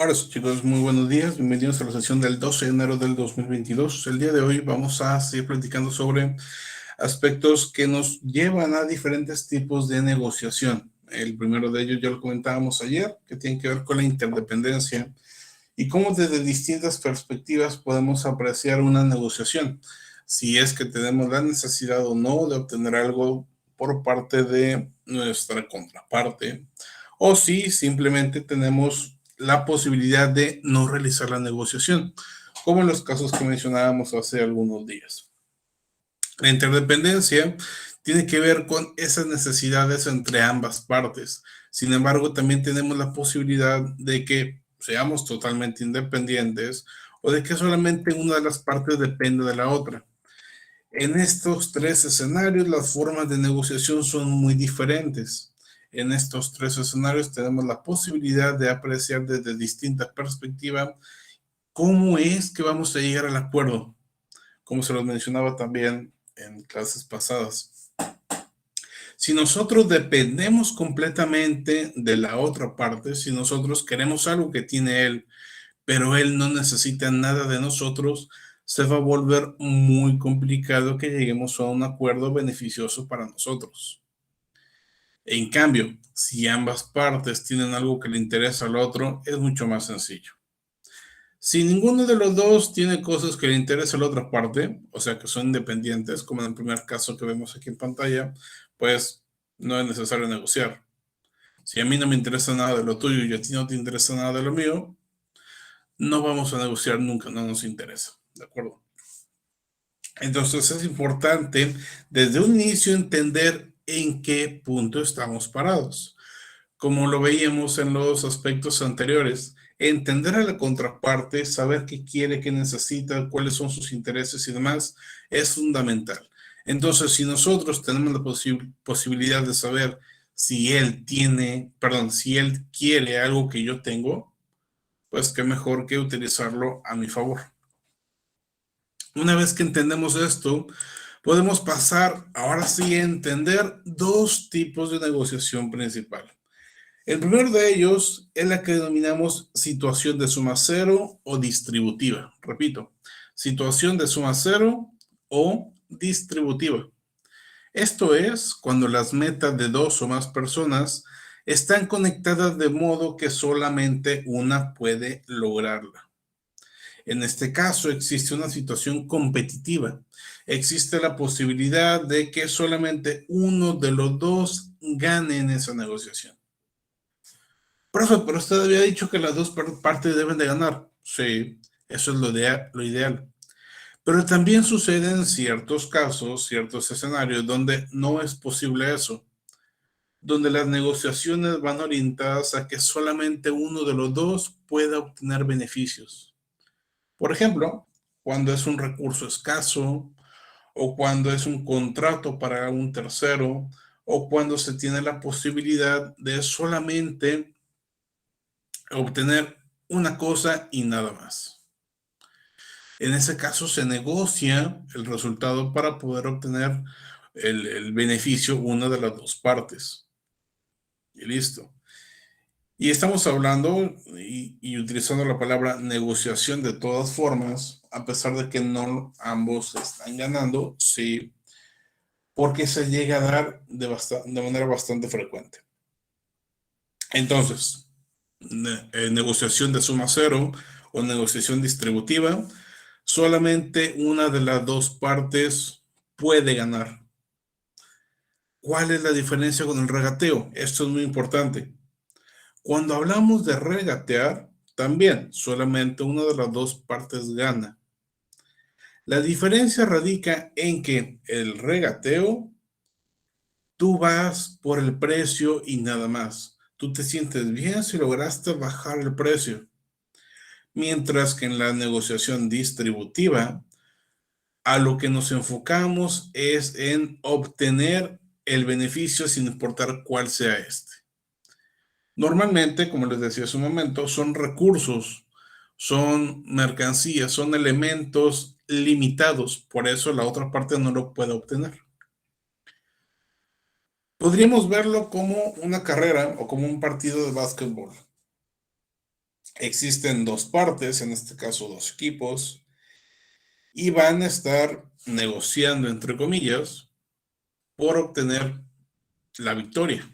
Ahora sí, chicos, muy buenos días. Bienvenidos a la sesión del 12 de enero del 2022. El día de hoy vamos a seguir platicando sobre aspectos que nos llevan a diferentes tipos de negociación. El primero de ellos ya lo comentábamos ayer, que tiene que ver con la interdependencia y cómo desde distintas perspectivas podemos apreciar una negociación. Si es que tenemos la necesidad o no de obtener algo por parte de nuestra contraparte, o si simplemente tenemos la posibilidad de no realizar la negociación, como en los casos que mencionábamos hace algunos días. La interdependencia tiene que ver con esas necesidades entre ambas partes. Sin embargo, también tenemos la posibilidad de que seamos totalmente independientes o de que solamente una de las partes dependa de la otra. En estos tres escenarios, las formas de negociación son muy diferentes. En estos tres escenarios tenemos la posibilidad de apreciar desde distintas perspectivas cómo es que vamos a llegar al acuerdo, como se los mencionaba también en clases pasadas. Si nosotros dependemos completamente de la otra parte, si nosotros queremos algo que tiene él, pero él no necesita nada de nosotros, se va a volver muy complicado que lleguemos a un acuerdo beneficioso para nosotros. En cambio, si ambas partes tienen algo que le interesa al otro, es mucho más sencillo. Si ninguno de los dos tiene cosas que le interesa a la otra parte, o sea que son independientes, como en el primer caso que vemos aquí en pantalla, pues no es necesario negociar. Si a mí no me interesa nada de lo tuyo y a ti no te interesa nada de lo mío, no vamos a negociar nunca, no nos interesa, ¿de acuerdo? Entonces es importante desde un inicio entender en qué punto estamos parados. Como lo veíamos en los aspectos anteriores, entender a la contraparte, saber qué quiere, qué necesita, cuáles son sus intereses y demás, es fundamental. Entonces, si nosotros tenemos la posibilidad de saber si él tiene, perdón, si él quiere algo que yo tengo, pues qué mejor que utilizarlo a mi favor. Una vez que entendemos esto, podemos pasar ahora sí a entender dos tipos de negociación principal. El primero de ellos es la que denominamos situación de suma cero o distributiva. Repito, situación de suma cero o distributiva. Esto es cuando las metas de dos o más personas están conectadas de modo que solamente una puede lograrla. En este caso existe una situación competitiva. Existe la posibilidad de que solamente uno de los dos gane en esa negociación. Profe, pero usted había dicho que las dos partes deben de ganar. Sí, eso es lo ideal. Pero también sucede en ciertos casos, ciertos escenarios donde no es posible eso, donde las negociaciones van orientadas a que solamente uno de los dos pueda obtener beneficios. Por ejemplo, cuando es un recurso escaso o cuando es un contrato para un tercero o cuando se tiene la posibilidad de solamente obtener una cosa y nada más. En ese caso se negocia el resultado para poder obtener el beneficio una de las dos partes. Y listo. Y estamos hablando y utilizando la palabra negociación de todas formas, a pesar de que no ambos están ganando, sí, porque se llega a dar de manera bastante frecuente. Entonces, negociación de suma cero o negociación distributiva, solamente una de las dos partes puede ganar. ¿Cuál es la diferencia con el regateo? Esto es muy importante. Cuando hablamos de regatear, también solamente una de las dos partes gana. La diferencia radica en que el regateo, tú vas por el precio y nada más. Tú te sientes bien si lograste bajar el precio. Mientras que en la negociación distributiva, a lo que nos enfocamos es en obtener el beneficio sin importar cuál sea este. Normalmente, como les decía hace un momento, son recursos, son mercancías, son elementos limitados, por eso la otra parte no lo puede obtener. Podríamos verlo como una carrera o como un partido de básquetbol. Existen dos partes, en este caso dos equipos, y van a estar negociando, entre comillas, por obtener la victoria.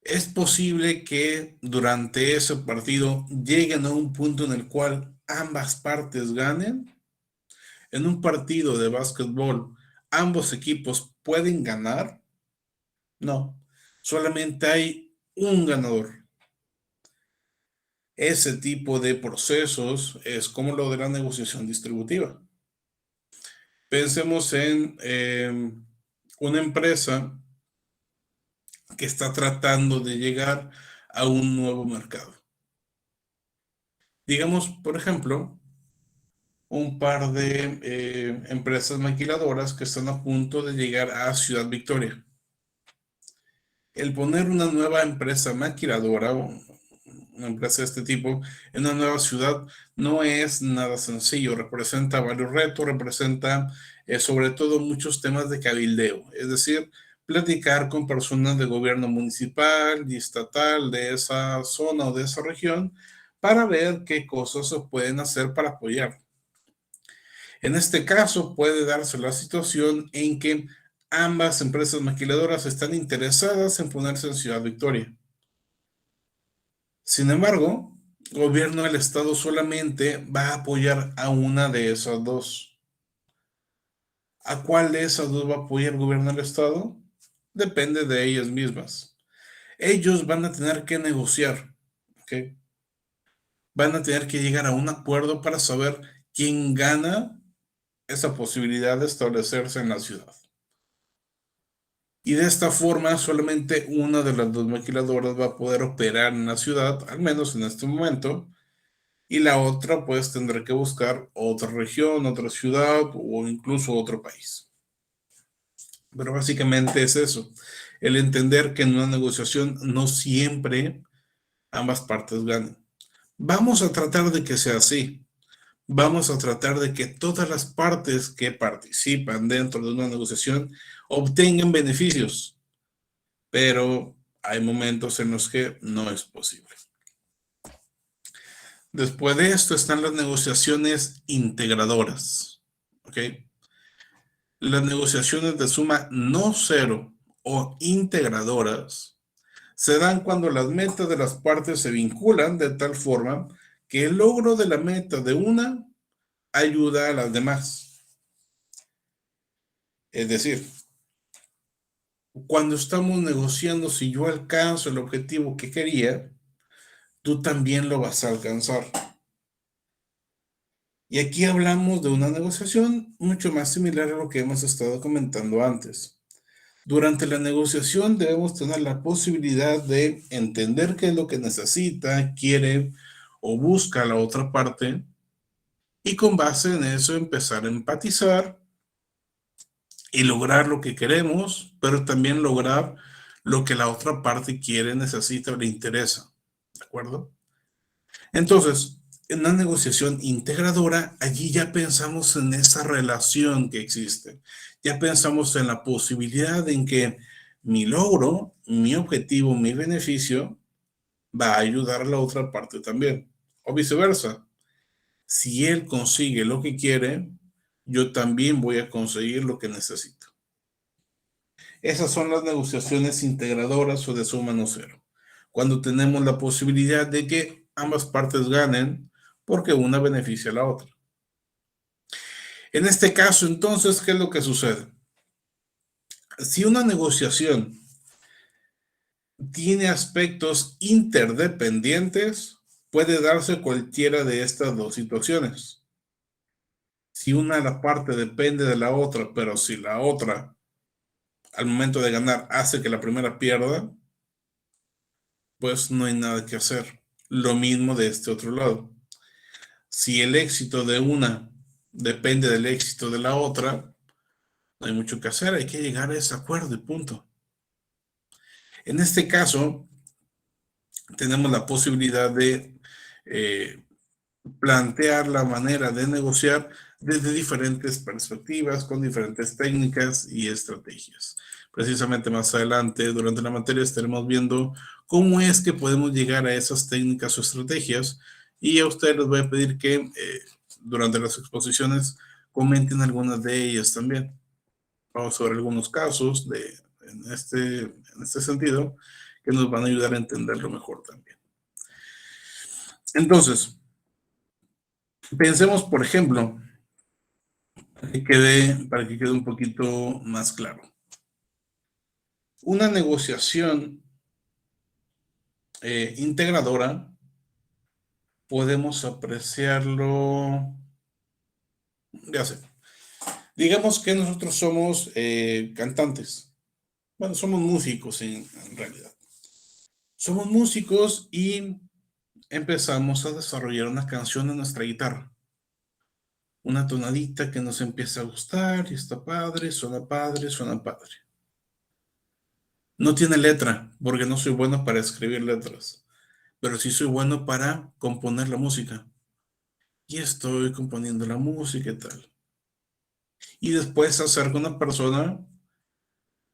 Es posible que durante ese partido lleguen a un punto en el cual ambas partes ganen. En un partido de básquetbol, ¿ambos equipos pueden ganar? No, solamente hay un ganador. Ese tipo de procesos es como lo de la negociación distributiva. Pensemos en una empresa que está tratando de llegar a un nuevo mercado. Digamos, por ejemplo, un par de empresas maquiladoras que están a punto de llegar a Ciudad Victoria. El poner una nueva empresa maquiladora o una empresa de este tipo en una nueva ciudad no es nada sencillo. Representa varios retos, representa sobre todo muchos temas de cabildeo, es decir, platicar con personas de gobierno municipal y estatal de esa zona o de esa región para ver qué cosas se pueden hacer para apoyar. En este caso puede darse la situación en que ambas empresas maquiladoras están interesadas en ponerse en Ciudad Victoria. Sin embargo, el gobierno del estado solamente va a apoyar a una de esas dos. ¿A cuál de esas dos va a apoyar el gobierno del estado? Depende de ellas mismas. Ellos van a tener que negociar, ¿ok? Van a tener que llegar a un acuerdo para saber quién gana esa posibilidad de establecerse en la ciudad. Y de esta forma solamente una de las dos maquiladoras va a poder operar en la ciudad, al menos en este momento, y la otra pues tendrá que buscar otra región, otra ciudad o incluso otro país. Pero básicamente es eso, el entender que en una negociación no siempre ambas partes ganan. Vamos a tratar de que sea así. Vamos a tratar de que todas las partes que participan dentro de una negociación obtengan beneficios, pero hay momentos en los que no es posible. Después de esto están las negociaciones integradoras. ¿Ok? Las negociaciones de suma no cero o integradoras se dan cuando las metas de las partes se vinculan de tal forma que el logro de la meta de una ayuda a las demás. Es decir, cuando estamos negociando, si yo alcanzo el objetivo que quería, tú también lo vas a alcanzar. Y aquí hablamos de una negociación mucho más similar a lo que hemos estado comentando antes. Durante la negociación debemos tener la posibilidad de entender qué es lo que necesita, quiere o busca la otra parte y con base en eso empezar a empatizar y lograr lo que queremos, pero también lograr lo que la otra parte quiere, necesita o le interesa. ¿De acuerdo? Entonces, en una negociación integradora, allí ya pensamos en esa relación que existe. Ya pensamos en la posibilidad en que mi logro, mi objetivo, mi beneficio va a ayudar a la otra parte también. O viceversa. Si él consigue lo que quiere, yo también voy a conseguir lo que necesito. Esas son las negociaciones integradoras o de suma no cero. Cuando tenemos la posibilidad de que ambas partes ganen porque una beneficia a la otra. En este caso, entonces, ¿qué es lo que sucede? Si una negociación tiene aspectos interdependientes, puede darse cualquiera de estas dos situaciones. Si una de las partes depende de la otra, pero si la otra, al momento de ganar, hace que la primera pierda, pues no hay nada que hacer. Lo mismo de este otro lado. Si el éxito de una depende del éxito de la otra, no hay mucho que hacer, hay que llegar a ese acuerdo y punto. En este caso, tenemos la posibilidad de eh, plantear la manera de negociar desde diferentes perspectivas, con diferentes técnicas y estrategias. Precisamente más adelante, durante la materia, estaremos viendo cómo es que podemos llegar a esas técnicas o estrategias. Y a ustedes les voy a pedir que durante las exposiciones comenten algunas de ellas también. Vamos a ver algunos casos en este sentido que nos van a ayudar a entenderlo mejor también. Entonces, pensemos, por ejemplo, para que quede un poquito más claro. Una negociación integradora podemos apreciarlo, ya sé, digamos que nosotros somos cantantes, bueno, somos músicos en realidad. Somos músicos y empezamos a desarrollar una canción en nuestra guitarra, una tonadita que nos empieza a gustar y está padre, suena padre, suena padre. No tiene letra, porque no soy bueno para escribir letras, pero sí soy bueno para componer la música. Y estoy componiendo la música y tal. Y después se acerca una persona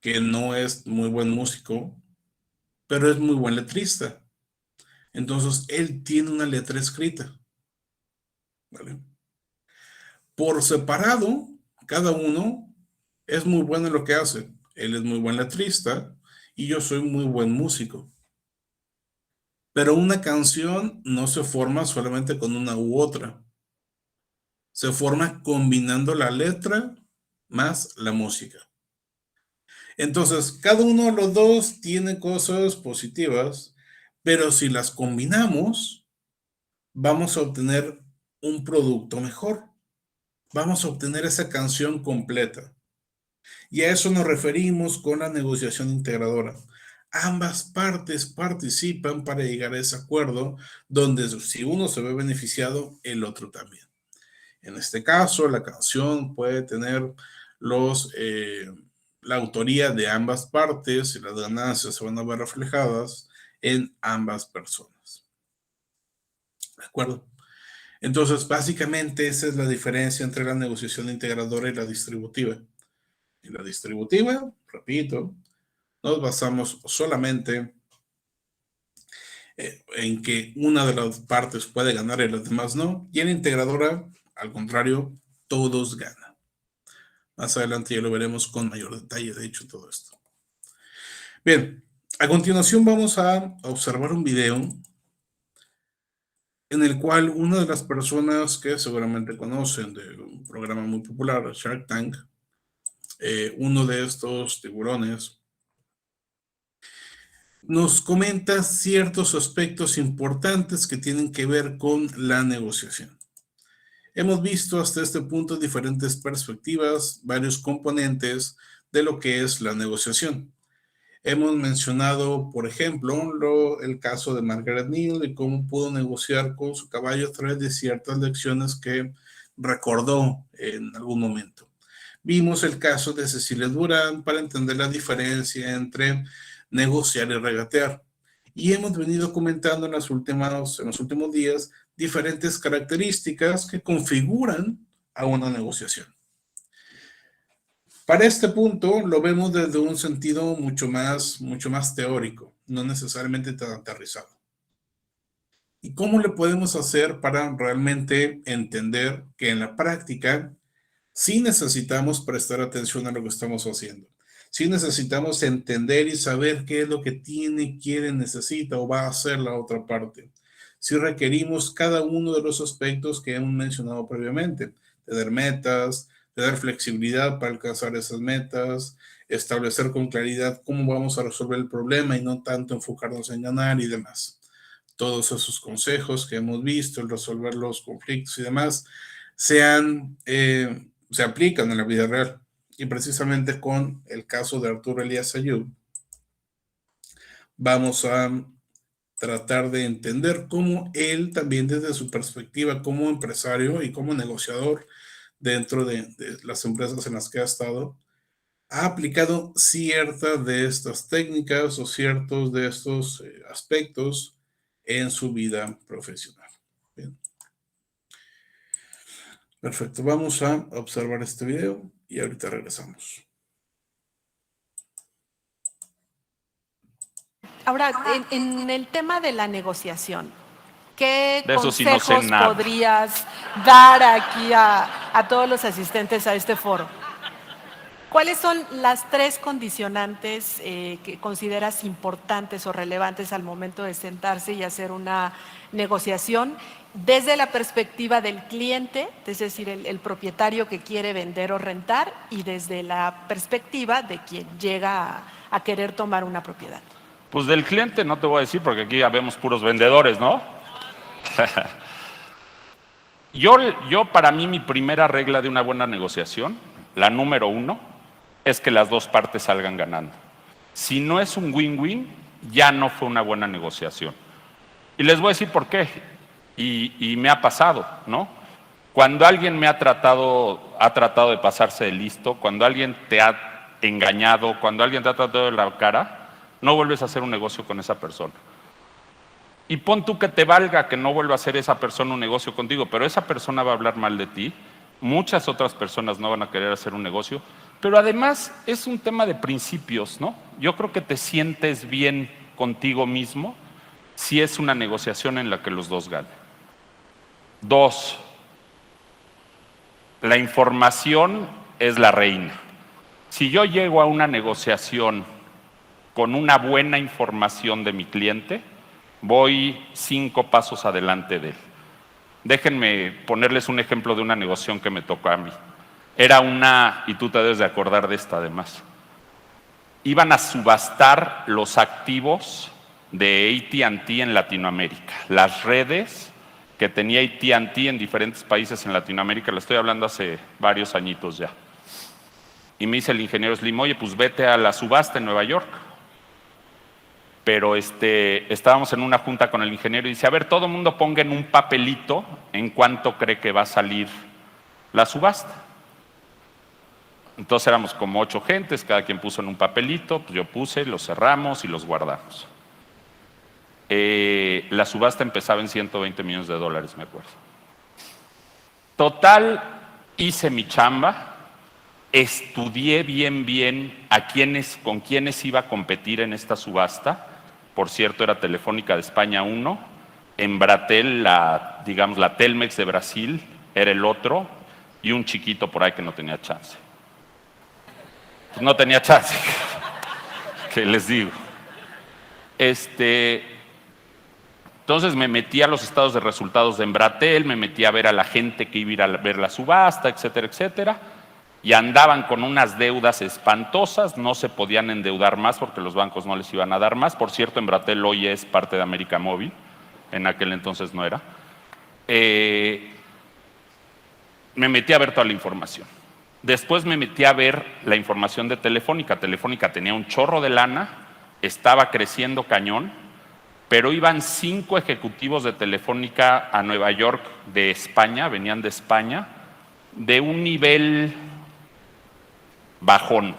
que no es muy buen músico, pero es muy buen letrista. Entonces, él tiene una letra escrita, ¿vale? Por separado, cada uno es muy bueno en lo que hace. Él es muy buen letrista y yo soy muy buen músico. Pero una canción no se forma solamente con una u otra. Se forma combinando la letra más la música. Entonces, cada uno de los dos tiene cosas positivas, pero si las combinamos, vamos a obtener un producto mejor. Vamos a obtener esa canción completa. Y a eso nos referimos con la negociación integradora. Ambas partes participan para llegar a ese acuerdo donde si uno se ve beneficiado, el otro también. En este caso, la canción puede tener los, eh, la autoría de ambas partes y las ganancias se van a ver reflejadas en ambas personas. ¿De acuerdo? Entonces, básicamente esa es la diferencia entre la negociación integradora y la distributiva. En la distributiva, repito, nos basamos solamente en que una de las partes puede ganar y las demás no. Y en la integradora, al contrario, todos ganan. Más adelante ya lo veremos con mayor detalle, de hecho, todo esto. Bien, a continuación vamos a observar un video en el cual una de las personas que seguramente conocen de un programa muy popular, Shark Tank, uno de estos tiburones, nos comenta ciertos aspectos importantes que tienen que ver con la negociación. Hemos visto hasta este punto diferentes perspectivas, varios componentes de lo que es la negociación. Hemos mencionado, por ejemplo, el caso de Margaret Neal y cómo pudo negociar con su caballo a través de ciertas lecciones que recordó en algún momento. Vimos el caso de Cecilia Durán para entender la diferencia entre negociar y regatear. Y hemos venido comentando en los últimos días diferentes características que configuran a una negociación. Para este punto lo vemos desde un sentido mucho más teórico, no necesariamente tan aterrizado. ¿Y cómo le podemos hacer para realmente entender que en la práctica sí necesitamos prestar atención a lo que estamos haciendo? Sí necesitamos entender y saber qué es lo que tiene, quiere, necesita o va a hacer la otra parte. Sí requerimos cada uno de los aspectos que hemos mencionado previamente, tener metas, tener flexibilidad para alcanzar esas metas, establecer con claridad cómo vamos a resolver el problema y no tanto enfocarnos en ganar y demás. Todos esos consejos que hemos visto, el resolver los conflictos y demás, se aplican en la vida real. Y precisamente con el caso de Arturo Elías Ayub, vamos a tratar de entender cómo él también desde su perspectiva como empresario y como negociador dentro de las empresas en las que ha estado, ha aplicado ciertas de estas técnicas o ciertos de estos aspectos en su vida profesional. Bien. Perfecto, vamos a observar este video y ahorita regresamos. Ahora, en el tema de la negociación, ¿qué De eso sí consejos no sé nada. podrías dar aquí a todos los asistentes a este foro? ¿Cuáles son las 3 condicionantes que consideras importantes o relevantes al momento de sentarse y hacer una negociación desde la perspectiva del cliente, es decir, el propietario que quiere vender o rentar, y desde la perspectiva de quien llega a querer tomar una propiedad? Pues del cliente no te voy a decir porque aquí ya vemos puros vendedores, ¿no? Yo para mí mi primera regla de una buena negociación, la número 1, es que las dos partes salgan ganando. Si no es un win-win, ya no fue una buena negociación. Y les voy a decir por qué. Y me ha pasado, ¿no? Cuando alguien me ha tratado de pasarse de listo, cuando alguien te ha engañado, cuando alguien te ha tratado de la cara, no vuelves a hacer un negocio con esa persona. Y pon tú que te valga que no vuelva a hacer esa persona un negocio contigo, pero esa persona va a hablar mal de ti, muchas otras personas no van a querer hacer un negocio, pero además es un tema de principios, ¿no? Yo creo que te sientes bien contigo mismo si es una negociación en la que los dos ganan. 2, la información es la reina. Si yo llego a una negociación con una buena información de mi cliente, voy 5 pasos adelante de él. Déjenme ponerles un ejemplo de una negociación que me tocó a mí. Era y tú te debes de acordar de esta además. Iban a subastar los activos de AT&T en Latinoamérica. Las redes que tenía AT&T en diferentes países en Latinoamérica, lo estoy hablando hace varios añitos ya. Y me dice el ingeniero Slim, oye, pues vete a la subasta en Nueva York. Pero estábamos en una junta con el ingeniero y dice, a ver, todo el mundo ponga en un papelito en cuánto cree que va a salir la subasta. Entonces éramos como 8 gentes, cada quien puso en un papelito, pues yo puse, los cerramos y los guardamos. La subasta empezaba en $120 millones, me acuerdo. Total, hice mi chamba, estudié bien con quiénes iba a competir en esta subasta. Por cierto, era Telefónica de España 1, Embratel, la Telmex de Brasil, era el otro, y un chiquito por ahí que no tenía chance. Pues no tenía chance, que les digo. Entonces me metí a los estados de resultados de Embratel, me metí a ver a la gente que iba a ir a ver la subasta, etcétera, etcétera. Y andaban con unas deudas espantosas, no se podían endeudar más porque los bancos no les iban a dar más. Por cierto, Embratel hoy es parte de América Móvil, en aquel entonces no era. Me metí a ver toda la información. Después me metí a ver la información de Telefónica. Telefónica tenía un chorro de lana, estaba creciendo cañón, pero iban 5 ejecutivos de Telefónica a Nueva York de España, venían de España, de un nivel bajón.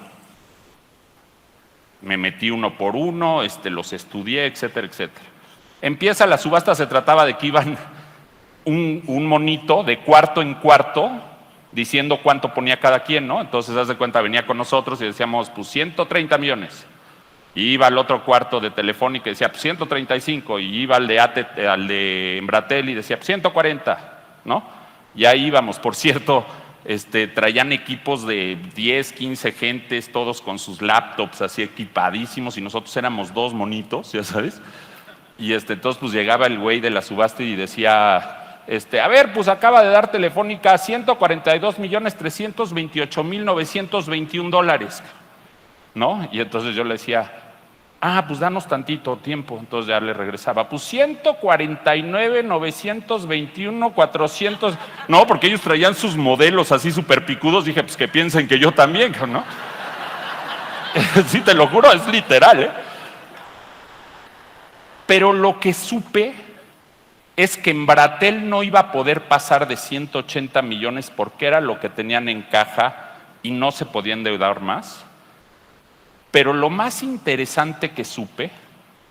Me metí uno por uno, los estudié, etcétera, etcétera. Empieza la subasta, se trataba de que iban un monito de cuarto en cuarto diciendo cuánto ponía cada quien, ¿no? Entonces, haz de cuenta, venía con nosotros y decíamos, pues 130 millones. Y iba al otro cuarto de Telefónica y decía, pues 135. Y iba al de Embratel y decía, pues 140, ¿no? Y ahí íbamos, por cierto. Traían equipos de 10, 15 gentes, todos con sus laptops así equipadísimos, y nosotros éramos 2 monitos, ya sabes. Y entonces pues llegaba el güey de la subasta y decía, a ver, pues acaba de dar Telefónica $142,328,921, ¿no? Y entonces yo le decía, pues danos tantito tiempo. Entonces ya le regresaba, pues 149,921,400. No, porque ellos traían sus modelos así súper picudos. Dije, pues que piensen que yo también, ¿no? Sí, te lo juro, es literal, ¿eh? Pero lo que supe es que Embratel no iba a poder pasar de 180 millones porque era lo que tenían en caja y no se podía endeudar más. Pero lo más interesante que supe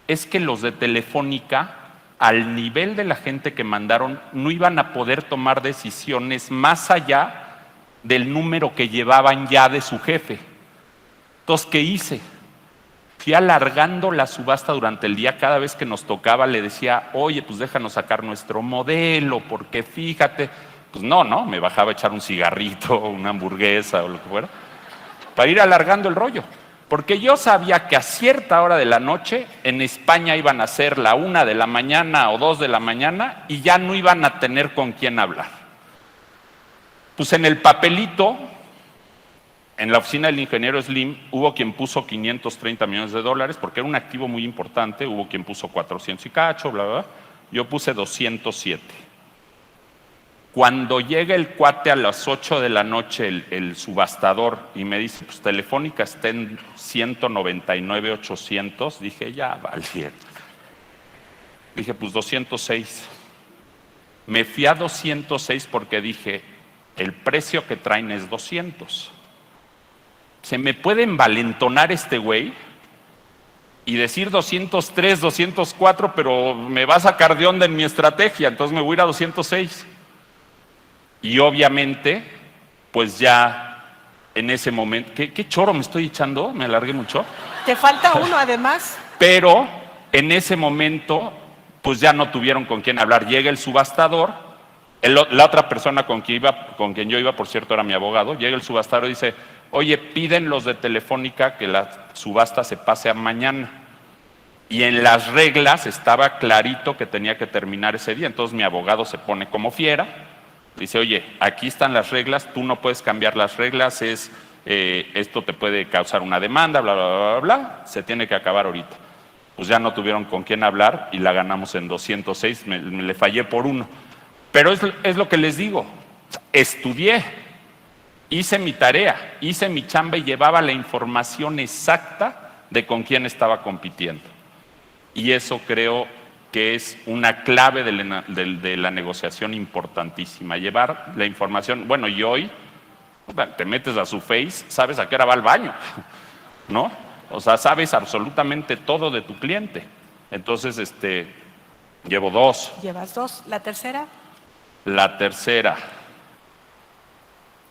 es que los de Telefónica, al nivel de la gente que mandaron, no iban a poder tomar decisiones más allá del número que llevaban ya de su jefe. Entonces, ¿qué hice? fui alargando la subasta durante el día. Cada vez que nos tocaba le decía, oye, pues déjanos sacar nuestro modelo, porque fíjate. Pues no, me bajaba a echar un cigarrito, una hamburguesa o lo que fuera, para ir alargando el rollo. Porque yo sabía que a cierta hora de la noche en España iban a ser la 1 de la mañana o 2 de la mañana y ya no iban a tener con quién hablar. Pues en el papelito, en la oficina del ingeniero Slim, hubo quien puso 530 millones de dólares, porque era un activo muy importante. Hubo quien puso 400 y cacho, bla, bla, bla. Yo puse 207. Cuando llega el cuate a las 8 de la noche, el subastador, y me dice, pues Telefónica está en 199,800, dije, ya valió. Dije, pues 206. Me fui a 206 porque dije, el precio que traen es 200. Se me puede envalentonar este güey y decir 203, 204, pero me va a sacar de onda en mi estrategia, entonces me voy a ir a 206. Y obviamente, pues ya en ese momento, ¿qué choro me estoy echando? ¿Me alargué mucho? Te falta uno además. Pero en ese momento, pues ya no tuvieron con quién hablar. Llega el subastador, la otra persona con quien yo iba, por cierto, era mi abogado. Llega el subastador y dice, oye, piden los de Telefónica que la subasta se pase a mañana. Y en las reglas estaba clarito que tenía que terminar ese día. Entonces mi abogado se pone como fiera. Dice, oye, aquí están las reglas, tú no puedes cambiar las reglas, esto te puede causar una demanda, bla, bla, bla, bla, bla, se tiene que acabar ahorita. Pues ya no tuvieron con quién hablar y la ganamos en 206, me le fallé por 1. Pero es lo que les digo, estudié, hice mi tarea, hice mi chamba y llevaba la información exacta de con quién estaba compitiendo. Y eso creo que es una clave de la negociación importantísima, llevar la información. Bueno, y hoy te metes a su Face, sabes a qué hora va al baño, ¿no? O sea, sabes absolutamente todo de tu cliente. Entonces, llevo 2. Llevas 2. ¿La tercera? La tercera,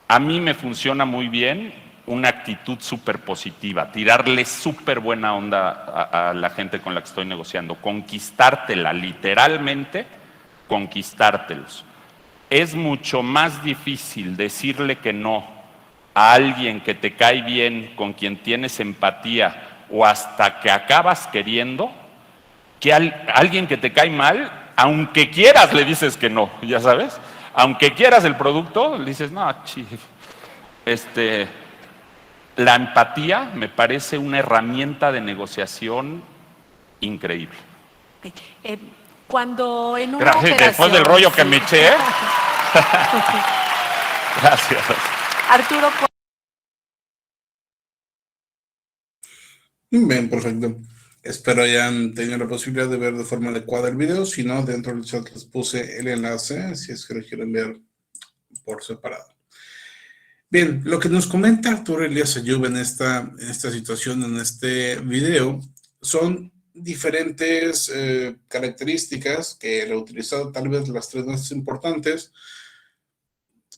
a mí me funciona muy bien una actitud súper positiva, tirarle súper buena onda a la gente con la que estoy negociando, conquistártela, literalmente conquistártelos. Es mucho más difícil decirle que no a alguien que te cae bien, con quien tienes empatía o hasta que acabas queriendo, que alguien que te cae mal, aunque quieras le dices que no, ya sabes, aunque quieras el producto, le dices, no, la empatía me parece una herramienta de negociación increíble. Cuando en una Gracias, operación, después del rollo que me eché. Gracias. Arturo, Bien, perfecto. Espero hayan tenido la posibilidad de ver de forma adecuada el video. Si no, dentro del chat les puse el enlace, si es que lo quieren ver por separado. Bien, lo que nos comenta Arturo Elías Ayub en esta situación, en este video, son diferentes características que él ha utilizado, tal vez las 3 más importantes.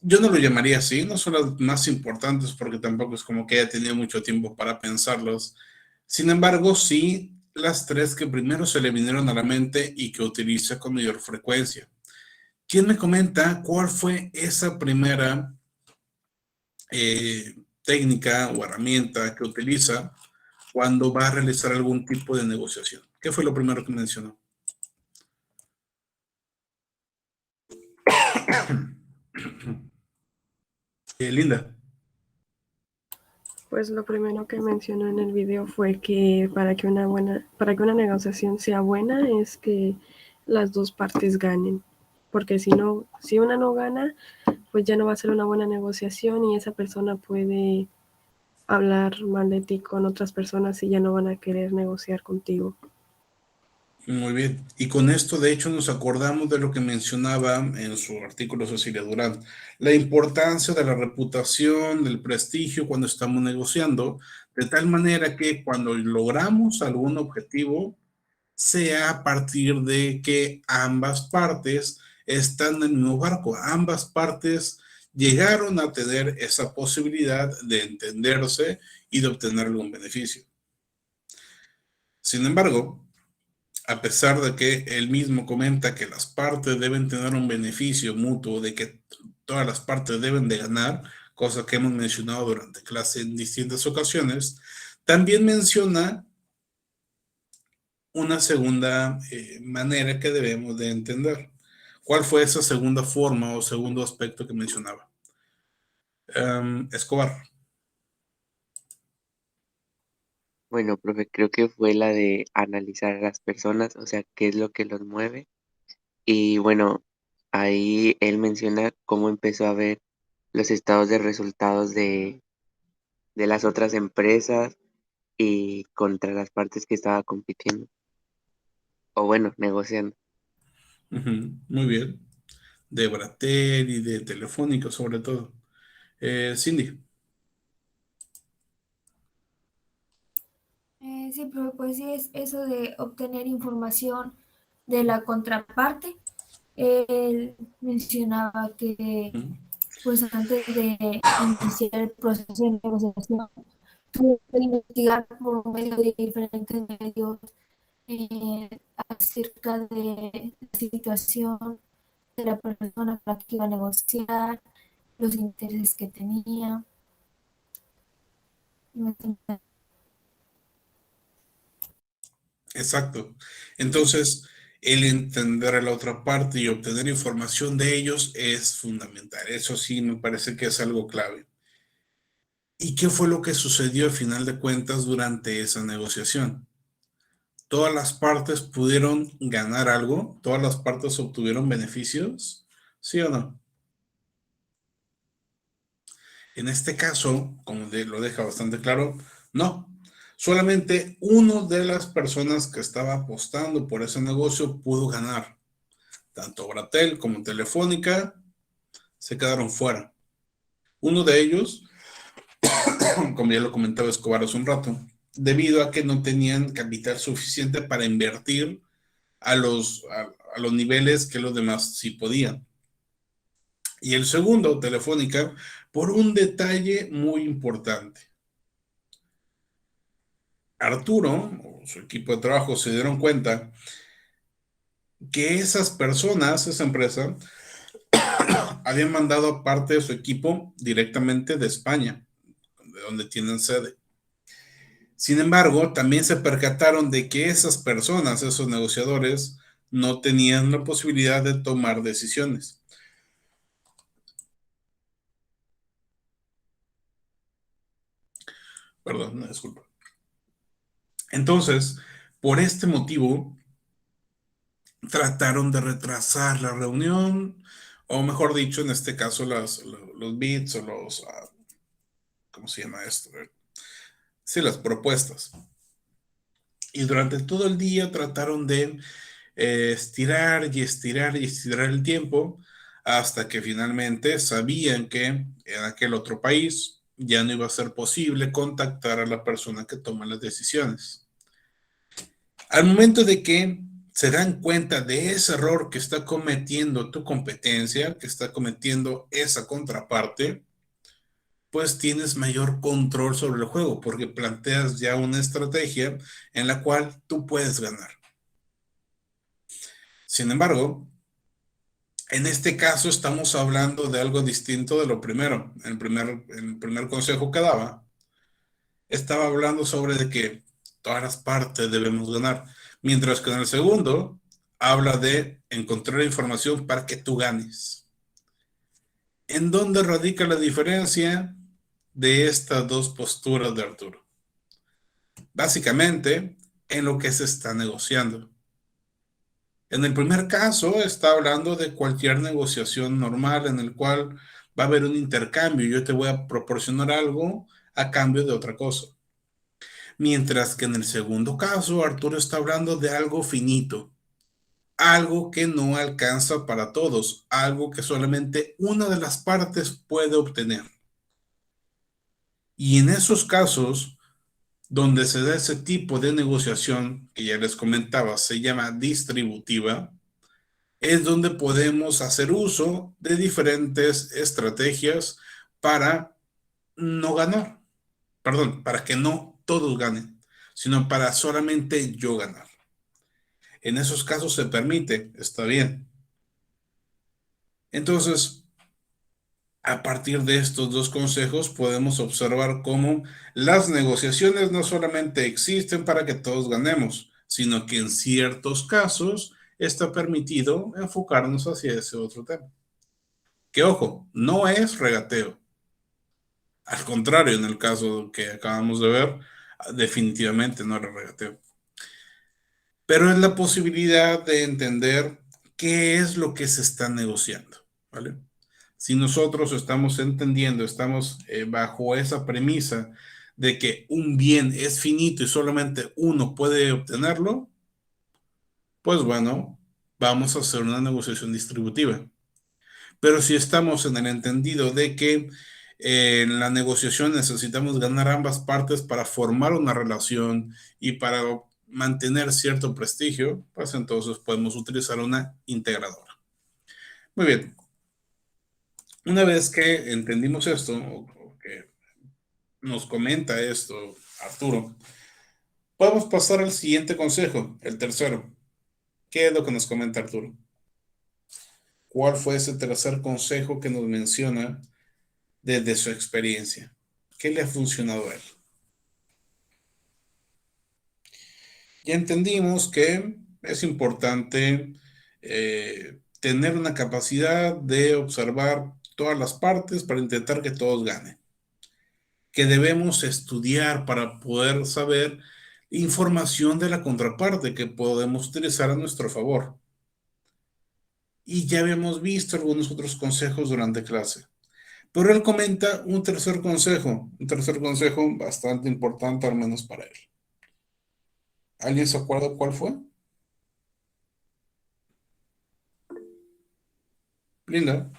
Yo no lo llamaría así, no son las más importantes porque tampoco es como que haya tenido mucho tiempo para pensarlos. Sin embargo, sí las 3 que primero se le vinieron a la mente y que utiliza con mayor frecuencia. ¿Quién me comenta cuál fue esa primera técnica o herramienta que utiliza cuando va a realizar algún tipo de negociación? ¿Qué fue lo primero que mencionó? Linda. Pues lo primero que mencionó en el video fue que para que una negociación sea buena es que las dos partes ganen, porque si una no gana, pues ya no va a ser una buena negociación y esa persona puede hablar mal de ti con otras personas y ya no van a querer negociar contigo. Muy bien. Y con esto, de hecho, nos acordamos de lo que mencionaba en su artículo Cecilia Durán, la importancia de la reputación, del prestigio cuando estamos negociando, de tal manera que cuando logramos algún objetivo, sea a partir de que ambas partes están en el mismo barco, ambas partes llegaron a tener esa posibilidad de entenderse y de obtener algún beneficio. Sin embargo, a pesar de que él mismo comenta que las partes deben tener un beneficio mutuo, de que todas las partes deben de ganar, cosa que hemos mencionado durante clase en distintas ocasiones, también menciona una segunda manera que debemos de entender. ¿Cuál fue esa segunda forma o segundo aspecto que mencionaba? Escobar. Bueno, profe, creo que fue la de analizar a las personas, o sea, qué es lo que los mueve. Y bueno, ahí él menciona cómo empezó a ver los estados de resultados de las otras empresas y contra las partes que estaba compitiendo, o bueno, negociando. Muy bien. De Bratel y de Telefónica sobre todo. Cindy. Sí, pero pues sí es eso de obtener información de la contraparte. Él mencionaba que Ujú. pues antes de iniciar el proceso de negociación, tuvo que investigar por medio de diferentes medios acerca de la situación de la persona con la que iba a negociar, los intereses que tenía. Exacto. Entonces, el entender a la otra parte y obtener información de ellos es fundamental. Eso sí, me parece que es algo clave. ¿Y qué fue lo que sucedió al final de cuentas durante esa negociación? ¿Todas las partes pudieron ganar algo? ¿Todas las partes obtuvieron beneficios? ¿Sí o no? En este caso, como lo deja bastante claro, no. Solamente uno de las personas que estaba apostando por ese negocio pudo ganar. Tanto Bratel como Telefónica se quedaron fuera. Uno de ellos, como ya lo comentaba Escobar hace un rato, debido a que no tenían capital suficiente para invertir a los niveles que los demás sí podían. Y el segundo, Telefónica, por un detalle muy importante. Arturo o su equipo de trabajo se dieron cuenta que esas personas, esa empresa, habían mandado parte de su equipo directamente de España, de donde tienen sede. Sin embargo, también se percataron de que esas personas, esos negociadores, no tenían la posibilidad de tomar decisiones. Perdón, me disculpo. Entonces, por este motivo, trataron de retrasar la reunión, o mejor dicho, en este caso, los bits o ¿cómo se llama esto? Sí, las propuestas. Y durante todo el día trataron de estirar y estirar y estirar el tiempo hasta que finalmente sabían que en aquel otro país ya no iba a ser posible contactar a la persona que toma las decisiones. Al momento de que se dan cuenta de ese error que está cometiendo tu competencia, que está cometiendo esa contraparte, pues tienes mayor control sobre el juego porque planteas ya una estrategia en la cual tú puedes ganar. Sin embargo, en este caso estamos hablando de algo distinto de lo primero. En el primer consejo que daba, estaba hablando sobre de que todas las partes debemos ganar, mientras que en el segundo habla de encontrar información para que tú ganes. ¿En dónde radica la diferencia de estas dos posturas de Arturo? Básicamente, en lo que se está negociando. En el primer caso, está hablando de cualquier negociación normal en el cual va a haber un intercambio. Yo te voy a proporcionar algo a cambio de otra cosa. Mientras que en el segundo caso, Arturo está hablando de algo finito, algo que no alcanza para todos, algo que solamente una de las partes puede obtener. Y en esos casos, donde se da ese tipo de negociación, que ya les comentaba, se llama distributiva, es donde podemos hacer uso de diferentes estrategias para no ganar, perdón, para que no todos ganen. sino para solamente yo ganar. En esos casos se permite, está bien. Entonces, a partir de estos dos consejos podemos observar cómo las negociaciones no solamente existen para que todos ganemos, sino que en ciertos casos está permitido enfocarnos hacia ese otro tema. Que ojo, no es regateo. Al contrario, en el caso que acabamos de ver, definitivamente no era regateo. Pero es la posibilidad de entender qué es lo que se está negociando, ¿vale? Si nosotros estamos entendiendo, estamos bajo esa premisa de que un bien es finito y solamente uno puede obtenerlo, pues bueno, vamos a hacer una negociación distributiva. Pero si estamos en el entendido de que en la negociación necesitamos ganar ambas partes para formar una relación y para mantener cierto prestigio, pues entonces podemos utilizar una integradora. Muy bien. Una vez que entendimos esto, o que nos comenta esto Arturo, podemos pasar al siguiente consejo, el tercero. ¿Qué es lo que nos comenta Arturo? ¿Cuál fue ese tercer consejo que nos menciona desde su experiencia? ¿Qué le ha funcionado a él? Ya entendimos que es importante tener una capacidad de observar todas las partes para intentar que todos ganen. Que debemos estudiar para poder saber información de la contraparte que podemos utilizar a nuestro favor. Y ya habíamos visto algunos otros consejos durante clase. Pero él comenta un tercer consejo bastante importante, al menos para él. ¿Alguien se acuerda cuál fue? Linda.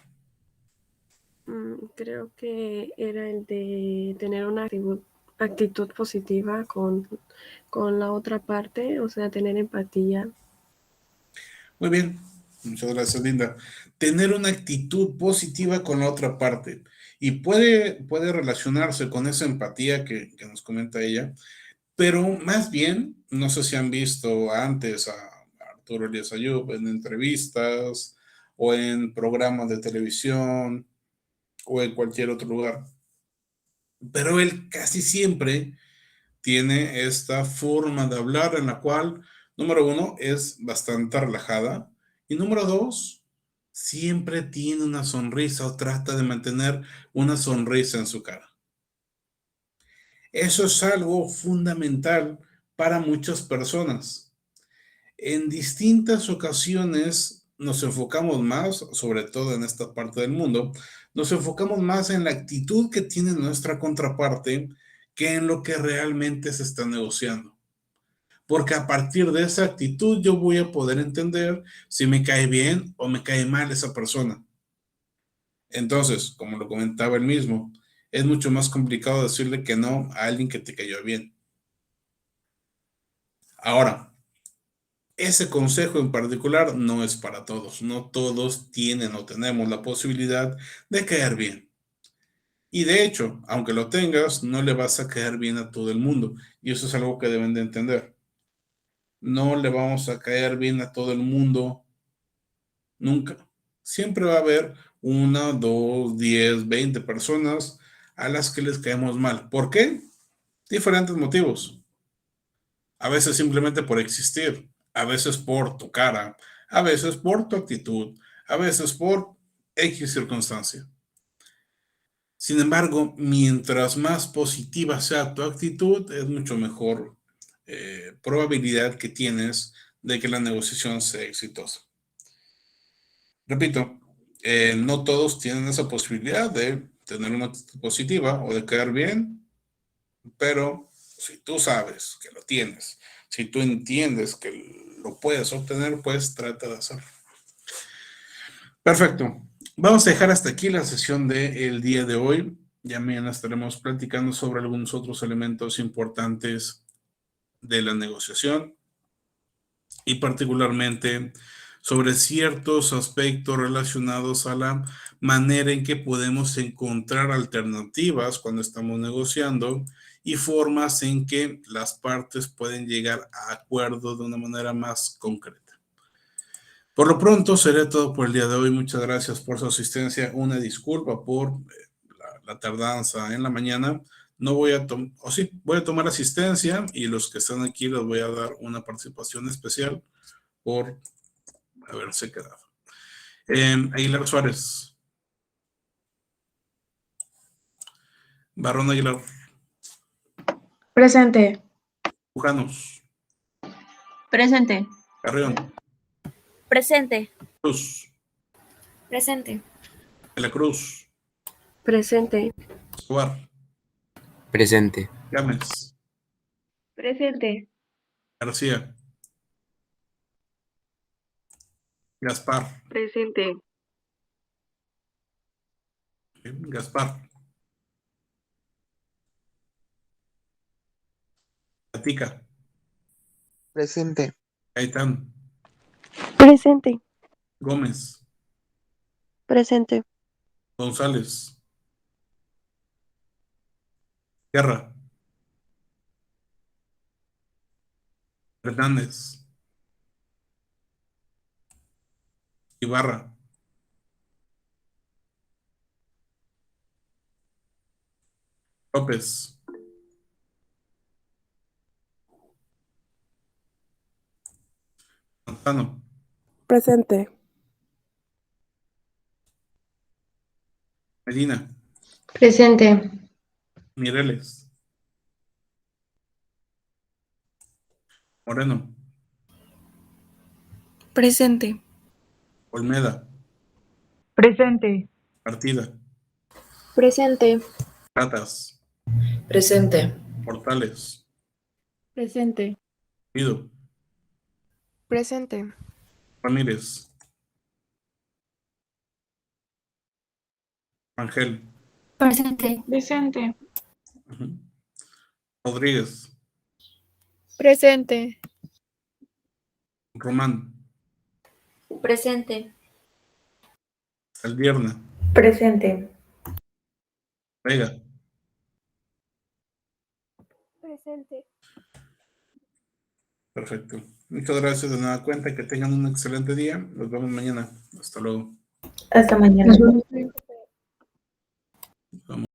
Creo que era el de tener una actitud positiva con la otra parte, o sea, tener empatía. Muy bien, muchas gracias, Linda. Tener una actitud positiva con la otra parte. Y puede relacionarse con esa empatía que nos comenta ella, pero más bien, no sé si han visto antes a Arturo Elías Ayub en entrevistas o en programas de televisión o en cualquier otro lugar. Pero él casi siempre tiene esta forma de hablar en la cual, número uno, es bastante relajada y número dos, siempre tiene una sonrisa o trata de mantener una sonrisa en su cara. Eso es algo fundamental para muchas personas. En distintas ocasiones nos enfocamos más, sobre todo en esta parte del mundo, nos enfocamos más en la actitud que tiene nuestra contraparte que en lo que realmente se está negociando. Porque a partir de esa actitud yo voy a poder entender si me cae bien o me cae mal esa persona. Entonces, como lo comentaba él mismo, es mucho más complicado decirle que no a alguien que te cayó bien. Ahora, ese consejo en particular no es para todos. No todos tienen o tenemos la posibilidad de caer bien. Y de hecho, aunque lo tengas, no le vas a caer bien a todo el mundo. Y eso es algo que deben de entender. No le vamos a caer bien a todo el mundo nunca. Siempre va a haber 1, 2, 10, 20 personas a las que les caemos mal. ¿Por qué? Diferentes motivos. A veces simplemente por existir, a veces por tu cara, a veces por tu actitud, a veces por X circunstancia. Sin embargo, mientras más positiva sea tu actitud, es mucho mejor probabilidad que tienes de que la negociación sea exitosa. Repito, no todos tienen esa posibilidad de tener una actitud positiva o de caer bien, pero si tú sabes que lo tienes, si tú entiendes que lo puedes obtener, pues trata de hacerlo. Perfecto. Vamos a dejar hasta aquí la sesión del día de hoy. Ya mañana estaremos platicando sobre algunos otros elementos importantes de la negociación y particularmente sobre ciertos aspectos relacionados a la manera en que podemos encontrar alternativas cuando estamos negociando y formas en que las partes pueden llegar a acuerdo de una manera más concreta. Por lo pronto, será todo por el día de hoy. Muchas gracias por su asistencia. Una disculpa por la tardanza en la mañana. No voy a voy a tomar asistencia y los que están aquí les voy a dar una participación especial por haberse quedado. Aguilar Suárez. Barrón Aguilar. Presente. Pujanos. Presente. Carrión. Presente. Cruz. Presente. De la Cruz. Presente. Escobar. Presente. Gámez. Presente. García. Gaspar. Presente. Gaspar. Gatica. Presente. Gaitán. Presente. Gómez. Presente. González. Guerra. Hernández. Ibarra. López. Manzano. Presente. Medina. Presente. Mireles. Moreno. Presente. Olmeda. Presente. Partida. Presente. Ratas. Presente. Portales. Presente. Pido. Presente. Ramírez. Ángel. Presente. Presente. Rodríguez. Presente. Román. Presente. Saldierna. Presente. Vega. Presente. Perfecto. Muchas gracias de nueva cuenta. Que tengan un excelente día. Nos vemos mañana. Hasta luego. Hasta mañana.